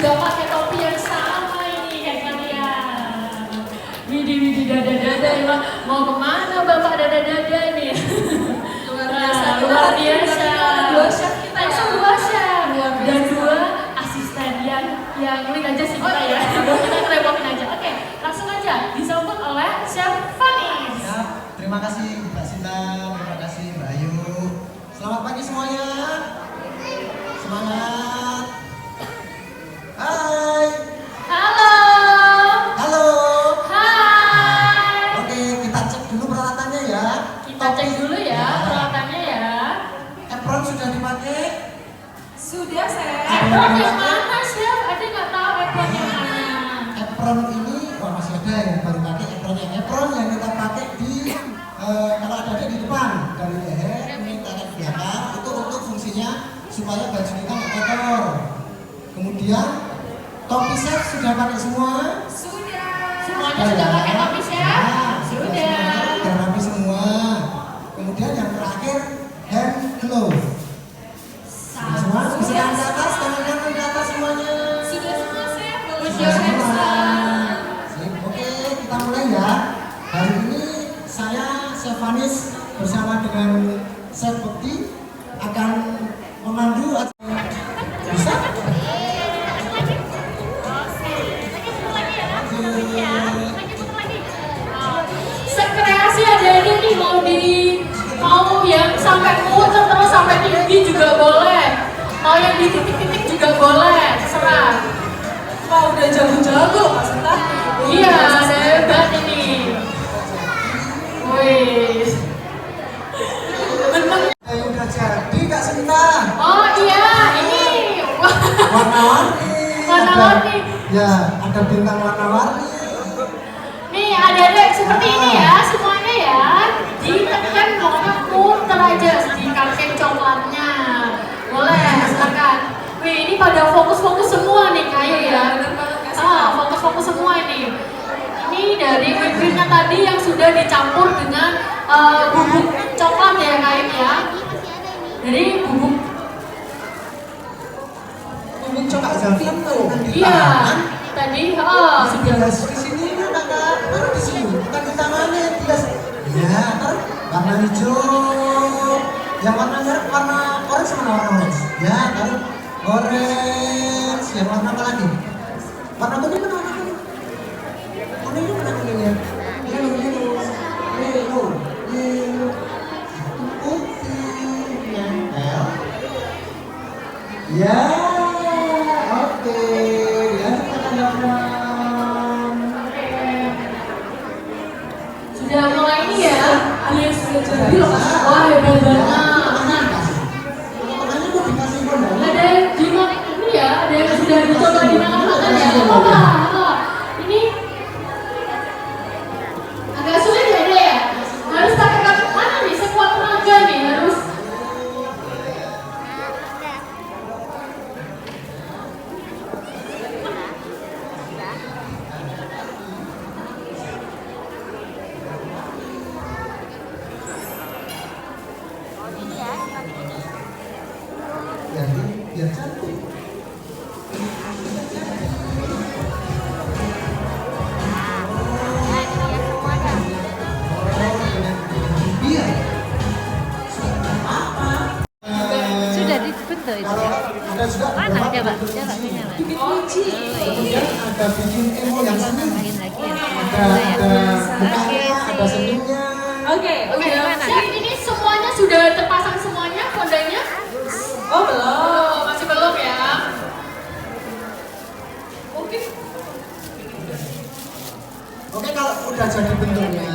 juga pakai topi yang sama ini kayak kalian. Widih dada emang mau kemana bapak dada ini? Luar biasa. Luar biasa. Dua chef kita ya. Langsung dua chef dan dua asisten yang klik aja sih kita ya. Kita repotin aja. Oke, langsung aja disambut oleh Chef Fanis. Ya, terima kasih Mbak Sinta, terima kasih Mbak Ayu. Selamat pagi semuanya. Semangat. Hai. Halo. Halo. Hai. Oke, kita cek dulu peralatannya ya. Kita cek dulu ya peralatannya ya. Apron sudah dipakai? Sudah saya. Apron yang mana Chef? Ada nggak tahu apron yang mana? Apron ini, masih ada yang baru pakai apron yang kita pakai di kalau ada di depan dari leher ini tarik belakang itu untuk fungsinya supaya baju kita nggak kotor. Kemudian topi chef sudah pakai semua? Sudah. Semuanya sudah pakai topi Chef? Sudah. Sudah rapi semua. Kemudian yang terakhir hand glove. Sudah semua? Bisa tangan ke atas, tangan kanan ke atas semuanya. Sudah semua chef. Sudah semua. Sip, oke, kita mulai ya. Hari ini saya Chef Fanis bersama dengan Chef Bekti akan memandu bisa? Sekreasi ada nih mau yang sampai muter terus sampai tinggi juga boleh. Mau yang di titik-titik juga boleh, terserah. Wah, udah jago-jago Mas Sinta. Iya, hebat ini. Wih. Bener. Yang udah jadi Kak Sinta. Oh iya, ini Warna-warni. warna-warni. Ya, ada bintang warna-warni. Nih ada seperti ini ya semuanya ya. Ditekan pokoknya muter aja di karpet coklatnya. Boleh, silakan. Wih, ini pada fokus-fokus semua nih kayu ya. Fokus-fokus semua ini. Ini dari whipped cream-nya tadi yang sudah dicampur dengan bubuk coklat ya kayu ya. Jadi bubuk Kak Zafin tuh. iya tadi Sudah di sini kan Kak, taruh di sini, bukan di tangannya, tidak. Ya, taruh warna hijau. Yang warna merah, warna orange sama warna orange. Ya, taruh orange. Yang warna apa lagi? Warna kuning mana warna kuning? Kuningnya mana kuningnya? Yellow. Putih. Nempel. Ya, oke. Ya, kita teman-teman. sudah mulai ini ya. Iya sudah jadi loh. Wah hebat banget. Makanya mau dikasih kondom. Ada yang dimakan ini ya, ada yang sudah dicoba dimakan ya. Coba. Ini agak sulit ya deh ya. Harus pakai kaki mana nih? Sekuat tenaga nih harus. Jadi biar cantik. Iya. Sudah dibentuk itu ya. Ada juga Mana beberapa coba? bentuk Coba kunci. nyala. Bikin kunci. Kemudian ada bikin emo yang senyum. Tambahin lagi ya. Ada mukanya, ada senyumnya. Oke, Oke, udah. Chef ini semuanya sudah terpasang semuanya fondanya? Oh, belum. Masih belum ya? Mungkin Oke, kalau udah jadi bentuknya,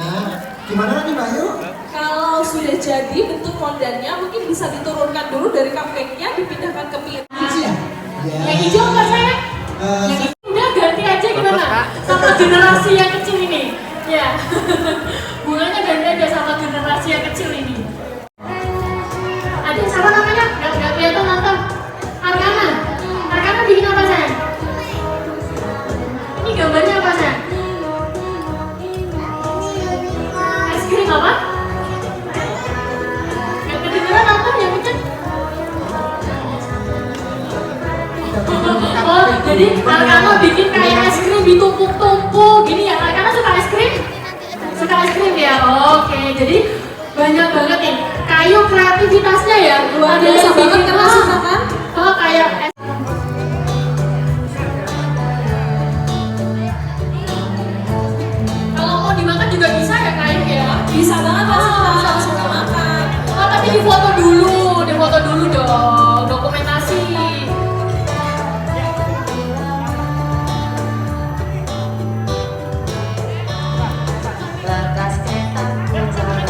gimana nih Mbak Yu? kalau sudah jadi bentuk fondannya mungkin bisa diturunkan dulu dari cupcake-nya dipindahkan ke piring. Kunci ya? Ya. Yang hijau enggak saya? Yang hijau udah ganti aja gimana? Sama generasi yang kecil ini. Ya. Bunganya ganti aja sama generasi yang kecil ini. Adik siapa namanya? Gak kelihatan nonton. Arkana. Arkana bikin apa sayang? Ini gambarnya apa sayang? Es krim apa? Yang kedengeran nonton yang kenceng. Oh jadi anak-anak bikin kayak es krim ditumpuk-tumpuk gini ya. Anak-anak suka es krim? Suka es krim ya? Oke, jadi banyak banget nih kayu kreativitasnya ya. Luar Ada yang biasa banget bikin karena suka kan? kayak es. Kalau mau dimakan juga bisa ya kayu ya? Bisa banget langsung makan. Oh, tapi difoto dulu dong, dokumentasi. Lekas kereta berjalan.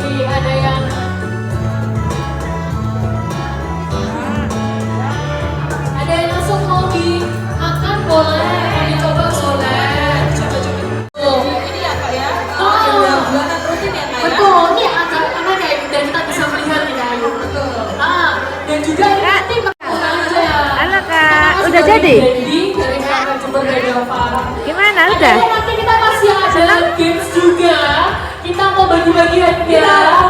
Wih, ada yang langsung mau dimakan boleh, mau dicoba boleh. Tuh, ini ya Kak ya. Oh. Ada bulanan rutin ya Kak ya. Betul, ini agak kayak dan kita bisa melihat nih kayu. Dan juga ini nanti makan aja. Halo, Kak. Karena Udah sudah jadi? branding dari Kakak Jember Dava. Gimana Ada udah? nanti kita masih ada games juga. Kita mau bagi-bagi hadiah.